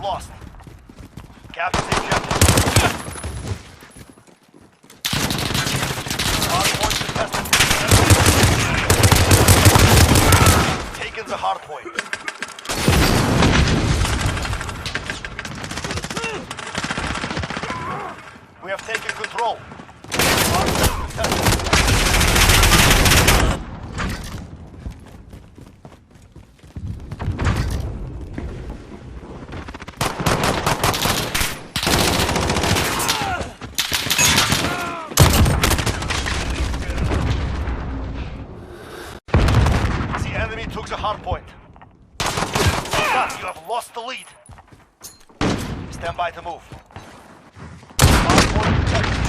lost. Capture the objective. Hardpoint contested. Taken the hardpoint. We have taken control. Hardpoint contested. Took the hard point. Well done, you have lost the lead. Stand by to move. Hard point protected.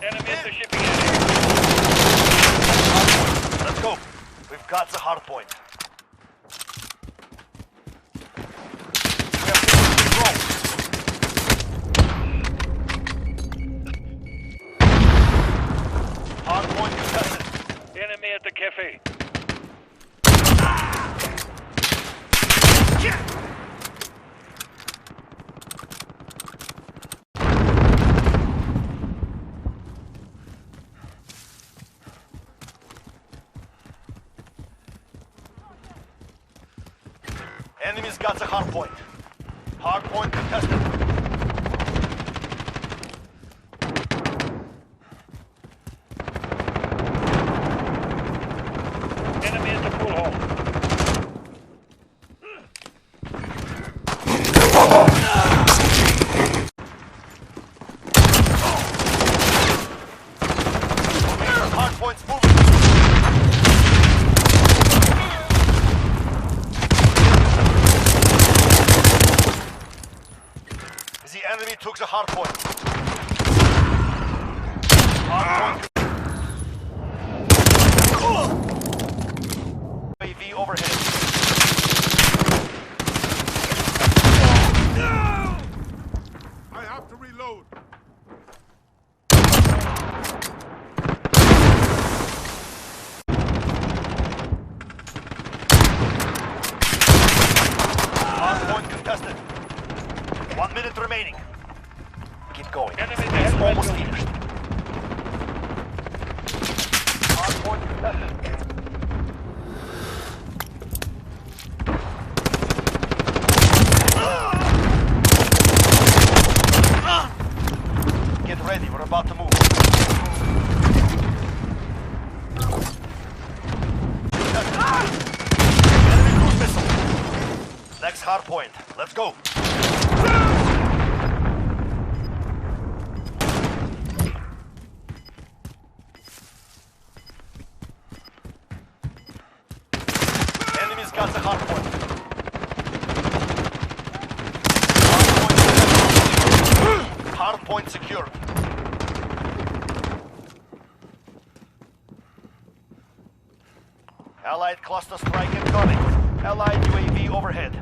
Enemy at the shipping area. Let's go. We've got the hard point. We have taken control. Hardpoint contested. Enemy at the cafe. Enemy's got the hardpoint. Hardpoint contested. Hardpoint's moving. The enemy took the hardpoint. Hardpoint. UAV overhead. I have to reload. Hardpoint contested. 1 minute remaining. Keep going. It's almost finished. Hardpoint contested. Get ready, we're about to move. Enemy cruise missile. Next hardpoint. Let's go. Enemy's got the hardpoint. Hardpoint secured. Allied cluster strike incoming. Allied UAV overhead.